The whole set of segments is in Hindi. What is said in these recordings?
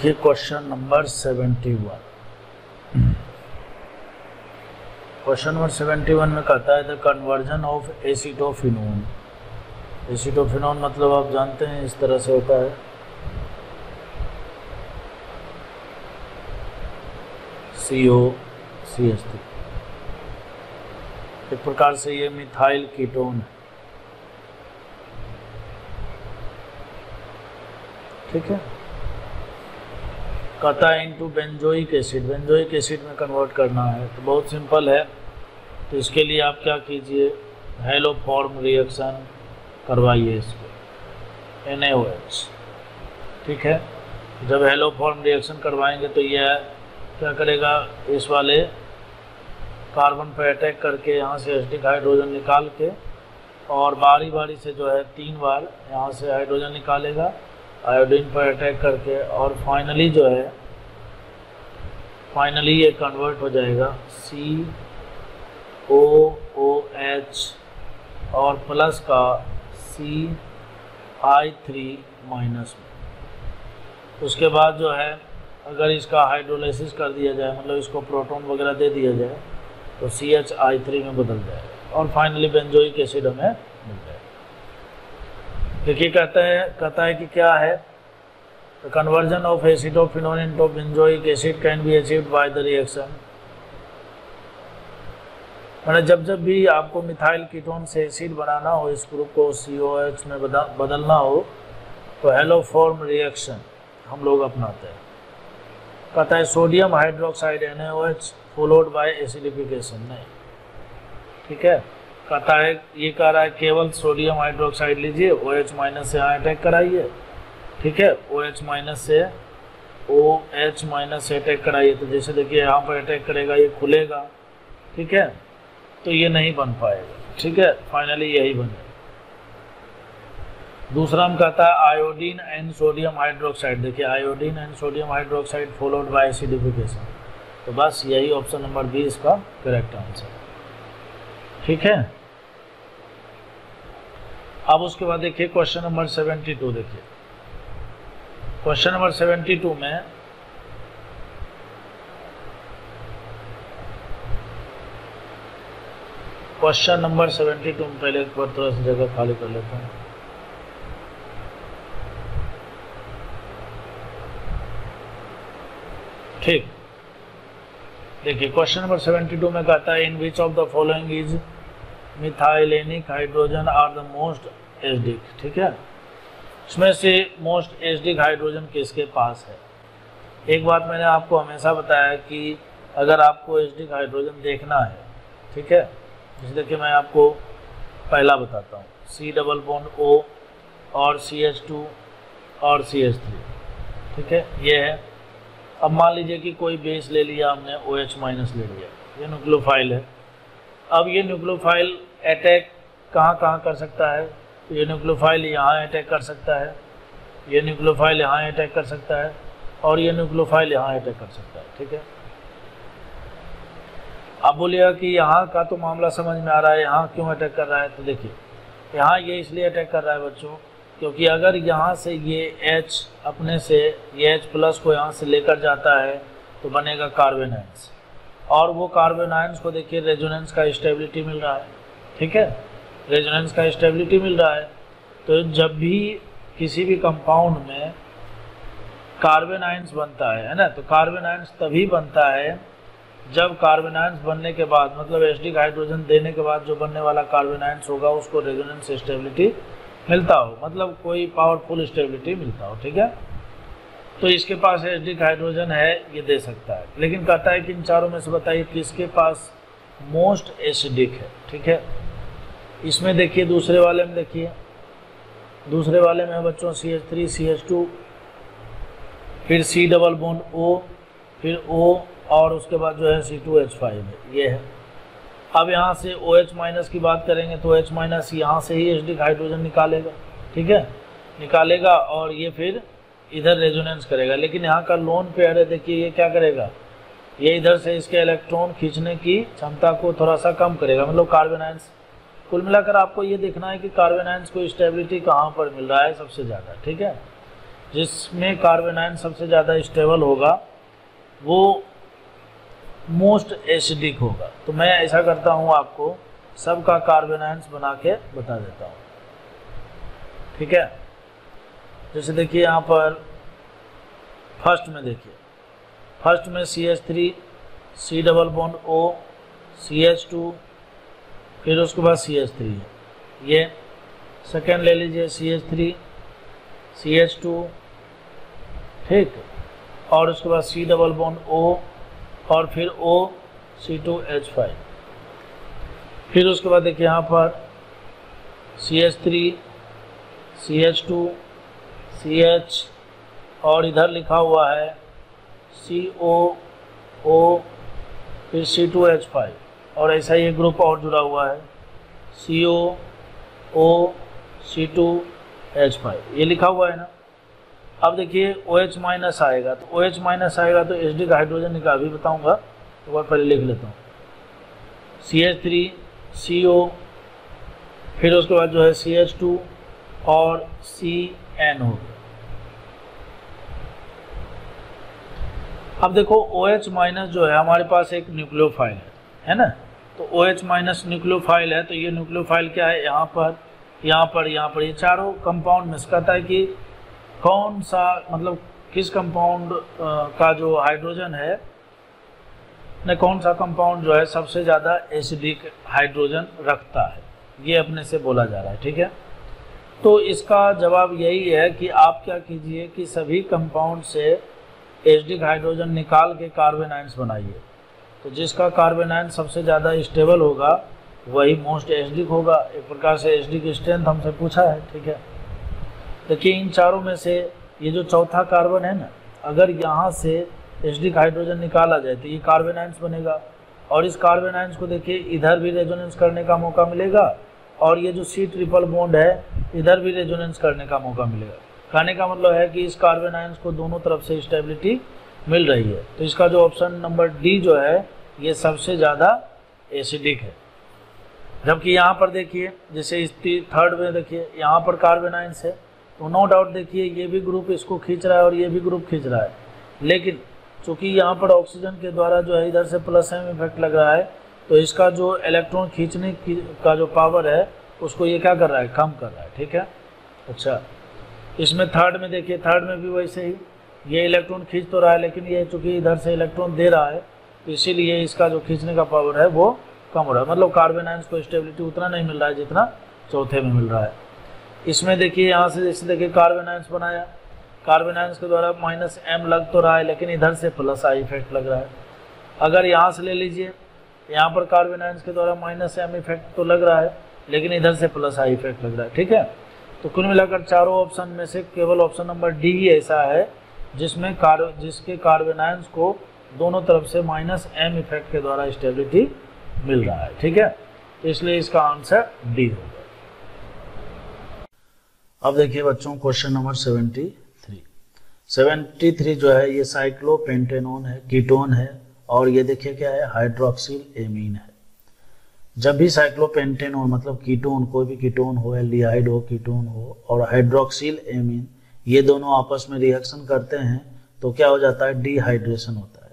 देखिए क्वेश्चन नंबर 71। क्वेश्चन नंबर 71 में कहता है the conversion of acetophenone. Acetophenone मतलब आप जानते हैं इस तरह से होता है, COCH3। एक प्रकार से ये मिथाइल कीटोन है, ठीक है। कहता है into benzoic acid, benzoic acid में कन्वर्ट करना है तो बहुत सिंपल है। तो इसके लिए आप क्या कीजिए, हेलोफॉर्म रिएक्शन करवाइए इसको, NaOH, ठीक है। जब हेलोफॉर्म रिएक्शन करवाएंगे तो यह क्या करेगा, इस वाले कार्बन पर अटैक करके यहाँ से एसिटिक हाइड्रोजन निकाल के और बारी बारी से जो है 3 बार यहाँ से हाइड्रोजन निकालेगा आयोडीन पर अटैक करके, और फाइनली जो है ये कन्वर्ट हो जाएगा COOH और प्लस का CI3 माइनस में। उसके बाद जो है अगर इसका हाइड्रोलाइसिस कर दिया जाए, मतलब इसको प्रोटॉन वगैरह दे दिया जाए तो CHI3 में बदल जाएगा और फाइनली बेंजोइक एसिड हमें मिल जाएगा। देखिए कहता है कि क्या है, the conversion of acetophenone into benzoic acid can be achieved by the reaction. मतलब जब भी आपको मिथाइल कीटोन से एसिड बनाना हो, इस ग्रुप को COH में बदलना हो तो हेलोफॉर्म रिएक्शन हम लोग अपनाते हैं। कहता है sodium hydroxide NaOH followed by acidification, नहीं, ठीक है। कहता है ये कह रहा है केवल सोडियम हाइड्रोक्साइड लीजिए, OH माइनस से यहाँ अटैक कराइए, ठीक है। OH माइनस से अटैक कराइए तो जैसे देखिए यहाँ पर अटैक करेगा, ये खुलेगा, ठीक है, तो ये नहीं बन पाएगा, ठीक है। फाइनली यही बनेगा। दूसरा हम कहता है आयोडीन एंड सोडियम हाइड्रोक्साइड। देखिए iodine and sodium hydroxide followed by acidification, तो बस यही ऑप्शन नंबर 20 इसका करेक्ट आंसर, ठीक है। अब उसके बाद देखिए क्वेश्चन नंबर 72। देखिए क्वेश्चन नंबर 72 में पहले एक बार थोड़ा सा जगह खाली कर लेता हूँ। ठीक, देखिए क्वेश्चन नंबर 72 में कहता है in which of the following is methylenic hydrogen are the most acidic, ठीक है। इसमें से मोस्ट एसिडिक हाइड्रोजन किसके पास है। एक बात मैंने आपको हमेशा बताया कि अगर आपको एसिडिक हाइड्रोजन देखना है, ठीक है, जैसे देखिए मैं आपको पहला बताता हूँ, C+O और CH2 और CH3, ठीक है, ये है। अब मान लीजिए कि कोई बेस ले लिया हमने, OH माइनस ले लिया, ये न्यूक्लियोफाइल है। अब ये न्यूक्लियोफाइल अटैक कहाँ कर सकता है, तो ये न्यूक्लियोफाइल यहाँ अटैक कर सकता है, ये न्यूक्लियोफाइल यहाँ अटैक कर सकता है और ये न्यूक्लियोफाइल यहाँ अटैक कर सकता है, ठीक है। अब बोलिएगा कि यहाँ का तो मामला समझ में आ रहा है, यहाँ क्यों अटैक कर रहा है, तो देखिए यहाँ ये इसलिए अटैक कर रहा है बच्चों, क्योंकि अगर यहाँ से ये H अपने से ये H प्लस को यहाँ से लेकर जाता है तो बनेगा कार्बन आयंस, और वो कार्बन आयंस को देखिए रेजोनेंस का स्टेबिलिटी मिल रहा है, ठीक है, रेजोनेंस का स्टेबिलिटी मिल रहा है। तो जब भी किसी भी कंपाउंड में कार्बन आयंस बनता है ना, तो कार्बन आयंस तभी बनता है जब कार्बन आयंस बनने के बाद, मतलब एसिडिक हाइड्रोजन देने के बाद जो बनने वाला कार्बन आयंस होगा उसको रेजोनेंस स्टेबिलिटी मिलता हो, मतलब कोई पावरफुल स्टेबिलिटी मिलता हो, ठीक है। तो इसके पास एसिडिक हाइड्रोजन है, ये दे सकता है। लेकिन कहता है कि इन चारों में से बताइए किसके पास मोस्ट एसिडिक है, ठीक है। इसमें देखिए दूसरे वाले में, देखिए दूसरे वाले में बच्चों CH3 CH2 फिर C+O फिर O और उसके बाद जो है C2H5 है, ये है। अब यहाँ से OH माइनस की बात करेंगे तो OH माइनस यहाँ से ही एसिडिक हाइड्रोजन निकालेगा, ठीक है, निकालेगा और ये फिर इधर रेजोनेंस करेगा। लेकिन यहाँ का लोन पेयर है, देखिए ये क्या करेगा, ये इधर से इसके इलेक्ट्रॉन खींचने की क्षमता को थोड़ा सा कम करेगा, मतलब कार्बन आयंस। कुल मिलाकर आपको ये देखना है कि कार्बन आयंस को स्टेबिलिटी कहाँ पर मिल रहा है सबसे ज़्यादा, ठीक है। जिसमें कार्बन आयन सबसे ज़्यादा स्टेबल होगा वो मोस्ट एसिडिक होगा। तो मैं ऐसा करता हूँ, आपको सबका कार्बन आयन्स बना के बता देता हूँ, ठीक है। जैसे देखिए यहाँ पर फर्स्ट में देखिए, फर्स्ट में CH3 C double bond O CH2, फिर उसके बाद CH3 है ये। सेकेंड ले लीजिए CH3 CH2, ठीक, और उसके बाद C डबल बॉन्ड O और फिर O C2H5। फिर उसके बाद देखिए यहाँ पर CH3 CH2 CH और इधर लिखा हुआ है COO फिर C2H5 और ऐसा ही एक ग्रुप और जुड़ा हुआ है COO C2H5, ये लिखा हुआ है ना। अब देखिए OH माइनस आएगा, तो OH माइनस आएगा तो एसिडिक हाइड्रोजन निकाल भी बताऊंगा, एक बार पहले लिख लेता हूँ। CH3 CO, फिर उसके बाद जो है CH2 और CN हो गया। अब देखो OH माइनस जो है हमारे पास एक न्यूक्लियोफाइल है ना, तो OH माइनस न्यूक्लियोफाइल है, तो ये न्यूक्लियोफाइल क्या है, यहाँ पर यहाँ पर यहाँ पर, ये चारों कंपाउंड में कहता है कि कौन सा मतलब किस कंपाउंड का जो हाइड्रोजन है न, कौन सा कंपाउंड जो है सबसे ज़्यादा एसिडिक हाइड्रोजन रखता है, ये अपने से बोला जा रहा है, ठीक है। तो इसका जवाब यही है कि आप क्या कीजिए कि सभी कंपाउंड से एसिडिक हाइड्रोजन निकाल के कार्बन आयन्स बनाइए। तो जिसका कार्बन आयन सबसे ज़्यादा स्टेबल होगा वही मोस्ट एसिडिक होगा। एक प्रकार से एसिडिक स्ट्रेंथ हमसे पूछा है, ठीक है। देखिए इन चारों में से ये जो चौथा कार्बन है ना, अगर यहाँ से एसिडिक हाइड्रोजन निकाला जाए तो ये कार्बन आयन्स बनेगा, और इस कार्बन आयन्स को देखिए इधर भी रेजोनेंस करने का मौका मिलेगा, और ये जो C ट्रिपल बॉन्ड है इधर भी रेजोनेंस करने का मौका मिलेगा। कहने का मतलब है कि इस कार्बन आयन्स को दोनों तरफ से स्टेबिलिटी मिल रही है। तो इसका जो ऑप्शन नंबर डी जो है ये सबसे ज़्यादा एसिडिक है। जबकि यहाँ पर देखिए जैसे इस थर्ड में देखिए यहाँ पर कार्बन आयन्स है, तो नो डाउट देखिए ये भी ग्रुप इसको खींच रहा है और ये भी ग्रुप खींच रहा है, लेकिन चूँकि यहाँ पर ऑक्सीजन के द्वारा जो है इधर से प्लस एम इफेक्ट लग रहा है, तो इसका जो इलेक्ट्रॉन खींचने का जो पावर है उसको ये क्या कर रहा है, कम कर रहा है, ठीक है। अच्छा, इसमें थर्ड में देखिए, थर्ड में भी वैसे ही ये इलेक्ट्रॉन खींच तो रहा है, लेकिन ये चूँकि इधर से इलेक्ट्रॉन दे रहा है तो इसीलिए इसका जो खींचने का पावर है वो कम हो रहा है, मतलब कार्बन आयन्स को स्टेबिलिटी उतना नहीं मिल रहा है जितना चौथे में मिल रहा है। इसमें देखिए यहाँ से जैसे देखिए कार्बन आयन्स बनाया, कार्बन आयन्स के द्वारा माइनस एम लग तो रहा है, लेकिन इधर से प्लस आई इफेक्ट लग रहा है। अगर यहाँ से ले लीजिए, यहाँ पर कार्बन आयन्स के द्वारा माइनस एम इफेक्ट तो लग रहा है, लेकिन इधर से प्लस आई इफेक्ट लग रहा है, ठीक है। तो कुल मिलाकर चारों ऑप्शन में से केवल ऑप्शन नंबर डी ही ऐसा है जिसमें जिसके कार्बन आयन्स को दोनों तरफ से माइनस एम इफेक्ट के द्वारा स्टेबिलिटी मिल रहा है, ठीक है। इसलिए इसका आंसर डी होगा। अब देखिए बच्चों क्वेश्चन नंबर 73 जो है ये साइक्लोपेंटेनोन है, कीटोन है, और ये देखिए क्या है, हाइड्रोक्सिल एमीन है। जब भी साइक्लोपेंटेनोन मतलब कीटोन, कोई भी कीटोन हो, एल्डिहाइड हो, कीटोन हो, और हाइड्रोक्सिल एमीन ये दोनों आपस में रिएक्शन करते हैं तो क्या हो जाता है, डिहाइड्रेशन होता है।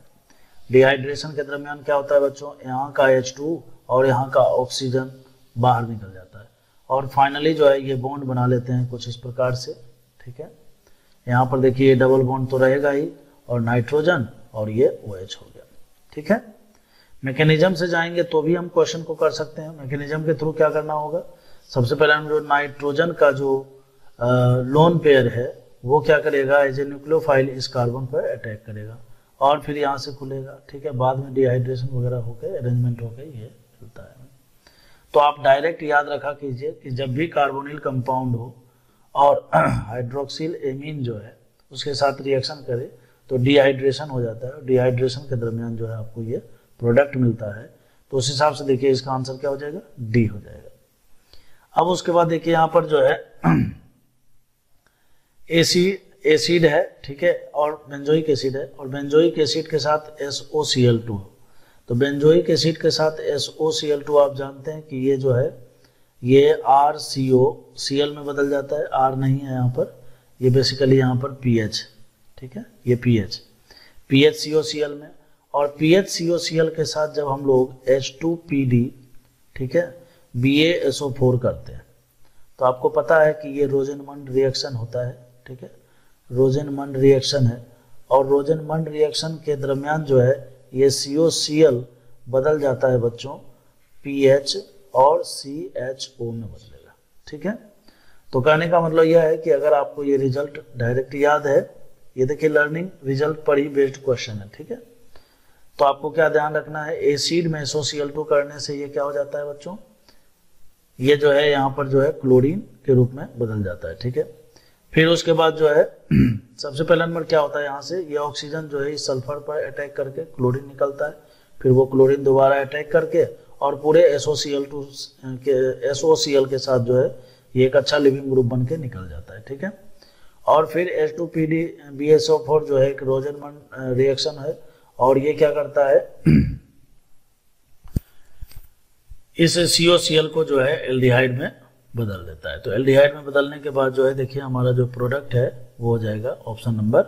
डिहाइड्रेशन के दरमियान क्या होता है बच्चों, यहाँ का H2 और यहाँ का ऑक्सीजन बाहर निकल जाता है, और फाइनली जो है ये बॉन्ड बना लेते हैं कुछ इस प्रकार से, ठीक है। यहाँ पर देखिए ये डबल बॉन्ड तो रहेगा ही, और नाइट्रोजन और ये OH हो गया, ठीक है। मैकेनिज्म से जाएंगे तो भी हम क्वेश्चन को कर सकते हैं। मैकेनिज्म के थ्रू क्या करना होगा, सबसे पहले हम जो नाइट्रोजन का जो लोन पेयर है वो क्या करेगा, एज ए न्यूक्लियोफाइल इस कार्बन पर अटैक करेगा और फिर यहाँ से खुलेगा, ठीक है। बाद में डिहाइड्रेशन वगैरह होकर अरेंजमेंट होकर ये मिलता है। तो आप डायरेक्ट याद रखा कीजिए कि जब भी कार्बोनिल कंपाउंड हो और हाइड्रोक्सिल एमीन जो है उसके साथ रिएक्शन करे तो डिहाइड्रेशन हो जाता है, और डिहाइड्रेशन के दरमियान जो है आपको ये प्रोडक्ट मिलता है। तो उस हिसाब से देखिए इसका आंसर क्या हो जाएगा, डी हो जाएगा। अब उसके बाद देखिए यहाँ पर जो है एसिड है, ठीक है, और बेंजोइक एसिड है, और बेंजोइक एसिड के साथ SOCl2। तो बेंजोइक एसिड के साथ SOCl2 आप जानते हैं कि ये जो है ये RCO Cl में बदल जाता है, R नहीं है यहाँ पर, ये बेसिकली यहाँ पर पीएच, ठीक है, ये पीएच COCl में, और पीएच COCl के साथ जब हम लोग H2PD, ठीक है, BaSO4 करते हैं तो आपको पता है कि ये रोजेनमंड रिएक्शन होता है, ठीक है, रोजेनमंड रिएक्शन है, और रोजेनमंड रिएक्शन के दरमियान जो है ये COCl बदल जाता है बच्चों PH और CHO में बदलेगा, ठीक है। तो कहने का मतलब यह है कि अगर आपको ये रिजल्ट डायरेक्ट याद है, ये देखिए लर्निंग रिजल्ट पर ही बेस्ड क्वेश्चन है, ठीक है। तो आपको क्या ध्यान रखना है, एसिड में SOCl2 करने से ये क्या हो जाता है बच्चों, ये जो है यहाँ पर जो है क्लोरीन के रूप में बदल जाता है, ठीक है। फिर उसके बाद जो है सबसे पहला नंबर क्या होता है, यहाँ से ये ऑक्सीजन जो है इस सल्फर पर अटैक करके क्लोरीन निकलता है, फिर वो क्लोरीन दोबारा अटैक करके और पूरे SOCl के साथ जो है ये एक अच्छा लिविंग ग्रुप बन के निकल जाता है, ठीक है। और फिर H2PD BaSO4 जो है एक रोजेनमंड रिएक्शन है, और ये क्या करता है इस COCl को जो है एल्डिहाइड में बदल देता है। तो एल्डिहाइड में बदलने के बाद जो है देखिए हमारा जो प्रोडक्ट है वो हो जाएगा ऑप्शन नंबर